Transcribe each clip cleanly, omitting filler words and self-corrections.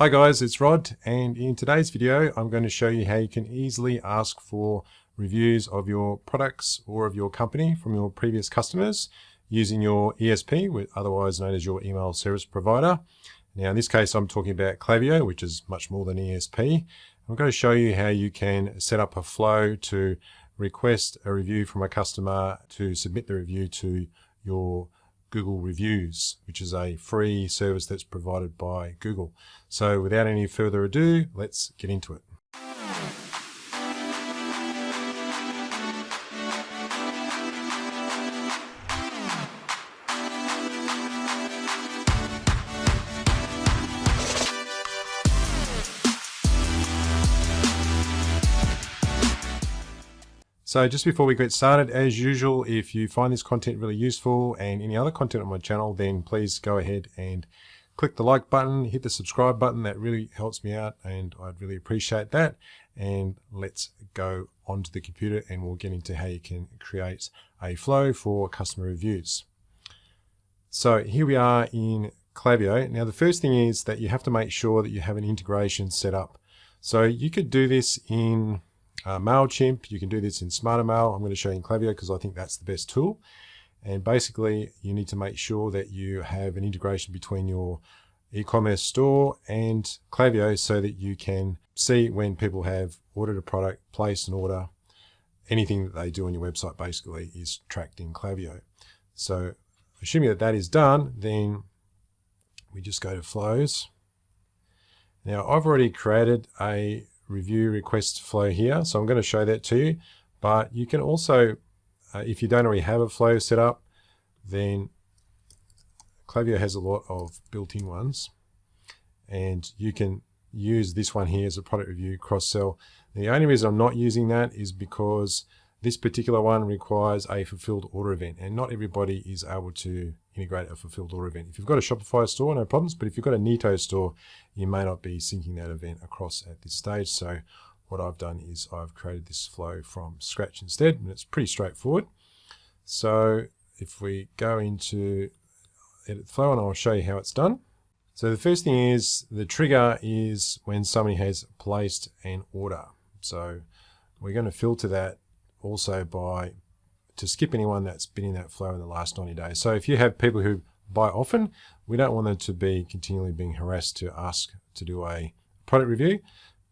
Hi guys, it's Rod, and in today's video I'm going to show you how you can easily ask for reviews of your products or of your company from your previous customers using your ESP, otherwise known as your email service provider. Now in this case I'm talking about Klaviyo, which is much more than ESP. I'm going to show you how you can set up a flow to request a review from a customer to submit the review to your Google Reviews, which is a free service that's provided by Google. So without any further ado, let's get into it. So just before we get started, as usual, if you find this content really useful and any other content on my channel, then please go ahead and click the like button, hit the subscribe button. That really helps me out and I'd really appreciate that. And let's go onto the computer and we'll get into how you can create a flow for customer reviews. So here we are in Klaviyo. Now the first thing is that you have to make sure that you have an integration set up. So you could do this in MailChimp, you can do this in SmarterMail. I'm going to show you in Klaviyo because I think that's the best tool. And basically you need to make sure that you have an integration between your e-commerce store and Klaviyo so that you can see when people have ordered a product, placed an order, anything that they do on your website basically is tracked in Klaviyo. So assuming that that is done, then we just go to flows. Now I've already created a review request flow here, so I'm going to show that to you, but you can also if you don't already have a flow set up, then Klaviyo has a lot of built-in ones and you can use this one here as a product review cross-sell. The only reason I'm not using that is because this particular one requires a fulfilled order event and not everybody is able to integrate a fulfilled order event. If you've got a Shopify store, no problems, but if you've got a Neato store, you may not be syncing that event across at this stage. So what I've done is I've created this flow from scratch instead, and it's pretty straightforward. So if we go into edit the flow, and I'll show you how it's done. So the first thing is the trigger is when somebody has placed an order. So we're going to filter that also to skip anyone that's been in that flow in the last 90 days. So if you have people who buy often, we don't want them to be continually being harassed to ask to do a product review.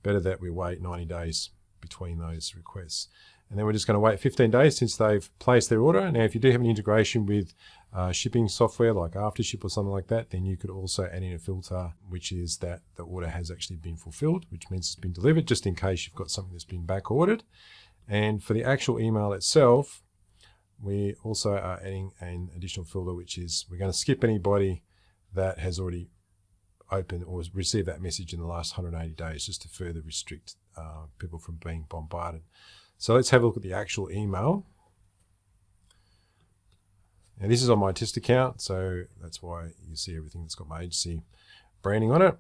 Better that we wait 90 days between those requests. And then we're just going to wait 15 days since they've placed their order. Now, if you do have an integration with shipping software like Aftership or something like that, then you could also add in a filter, which is that the order has actually been fulfilled, which means it's been delivered, just in case you've got something that's been back ordered. And for the actual email itself, we also are adding an additional filter, which is we're going to skip anybody that has already opened or received that message in the last 180 days, just to further restrict people from being bombarded. So let's have a look at the actual email. Now this is on my test account, so that's why you see everything that's got my agency branding on it.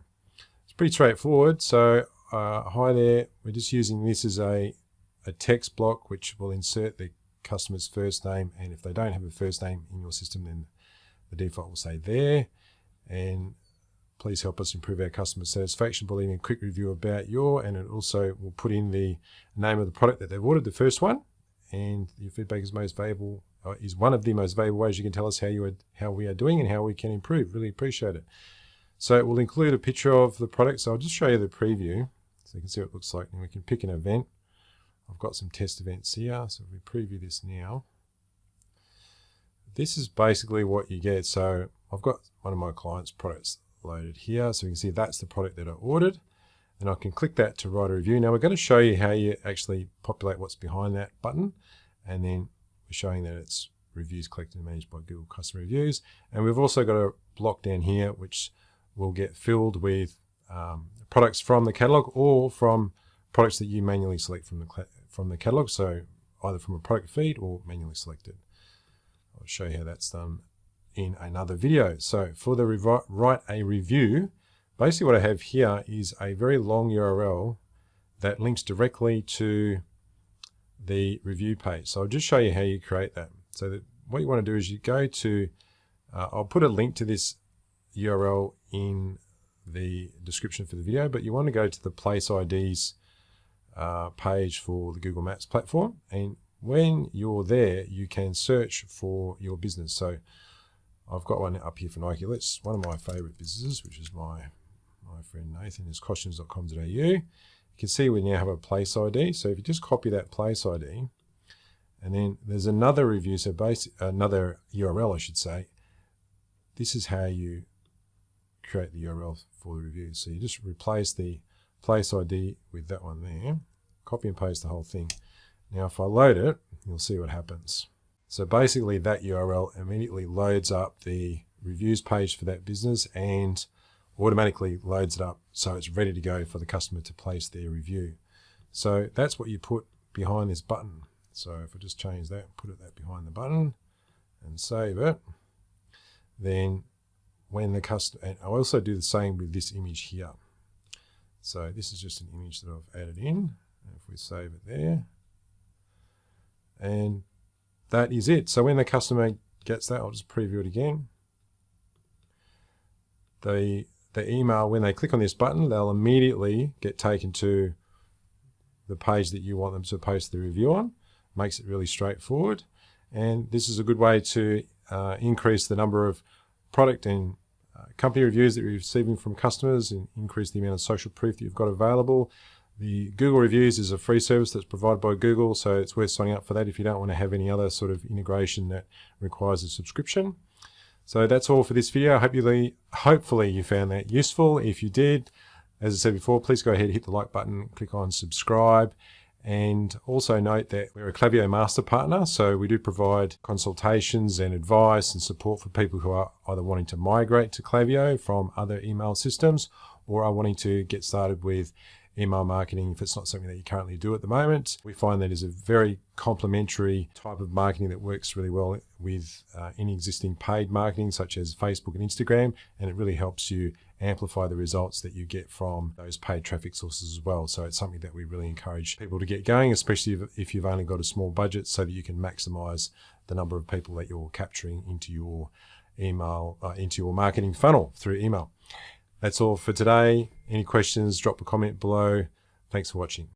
It's pretty straightforward. So hi there, we're just using this as a text block which will insert the customer's first name, and if they don't have a first name in your system, then the default will say there. And please help us improve our customer satisfaction by leaving a quick review about your, and it also will put in the name of the product that they've ordered, the first one, and your feedback is most valuable, is one of the most valuable ways you can tell us how we are doing and how we can improve. Really appreciate it. So it will include a picture of the product. So I'll just show you the preview so you can see what it looks like, and we can pick an event. I've got some test events here, so if we preview this now, this is basically what you get. So I've got one of my clients' products loaded here, so you can see that's the product that I ordered, and I can click that to write a review. Now we're going to show you how you actually populate what's behind that button, and then we're showing that it's reviews collected and managed by Google Customer Reviews. And we've also got a block down here which will get filled with products from the catalog or from products that you manually select from the catalog, so either from a product feed or manually selected. I'll show you how that's done in another video. So for the write a review, basically what I have here is a very long URL that links directly to the review page. So I'll just show you how you create that. So that what you want to do is you go to, I'll put a link to this URL in the description for the video, but you want to go to the placeid's page for the Google Maps platform, and when you're there you can search for your business. So I've got one up here for Nike. One of my favorite businesses, which is my friend Nathan, is costumes.com.au. You can see we now have a place ID. So if you just copy that place ID, and then there's another review, so another URL I should say. This is how you create the URL for the review. So you just replace the place ID with that one there, copy and paste the whole thing. Now if I load it, you'll see what happens. So basically that URL immediately loads up the reviews page for that business and automatically loads it up so it's ready to go for the customer to place their review. So that's what you put behind this button. So if I just change that, put that behind the button and save it, then when the customer, and I also do the same with this image here. So this is just an image that I've added in. If we save it there, and that is it. So when the customer gets that, I'll just preview it again. The email, when they click on this button, they'll immediately get taken to the page that you want them to post the review on. Makes it really straightforward. And this is a good way to increase the number of product and company reviews that you're receiving from customers and increase the amount of social proof that you've got available. The Google Reviews is a free service that's provided by Google, so it's worth signing up for that if you don't want to have any other sort of integration that requires a subscription. So that's all for this video. Hopefully you found that useful. If you did, as I said before, please go ahead, hit the like button, click on subscribe, and also note that we're a Klaviyo Master Partner, so we do provide consultations and advice and support for people who are either wanting to migrate to Klaviyo from other email systems or are wanting to get started with email marketing if it's not something that you currently do at the moment. We find that is a very complementary type of marketing that works really well with any existing paid marketing such as Facebook and Instagram, and it really helps you amplify the results that you get from those paid traffic sources as well. So it's something that we really encourage people to get going, especially if you've only got a small budget, so that you can maximize the number of people that you're capturing into your email, into your marketing funnel through email. That's all for today. Any questions, drop a comment below. Thanks for watching.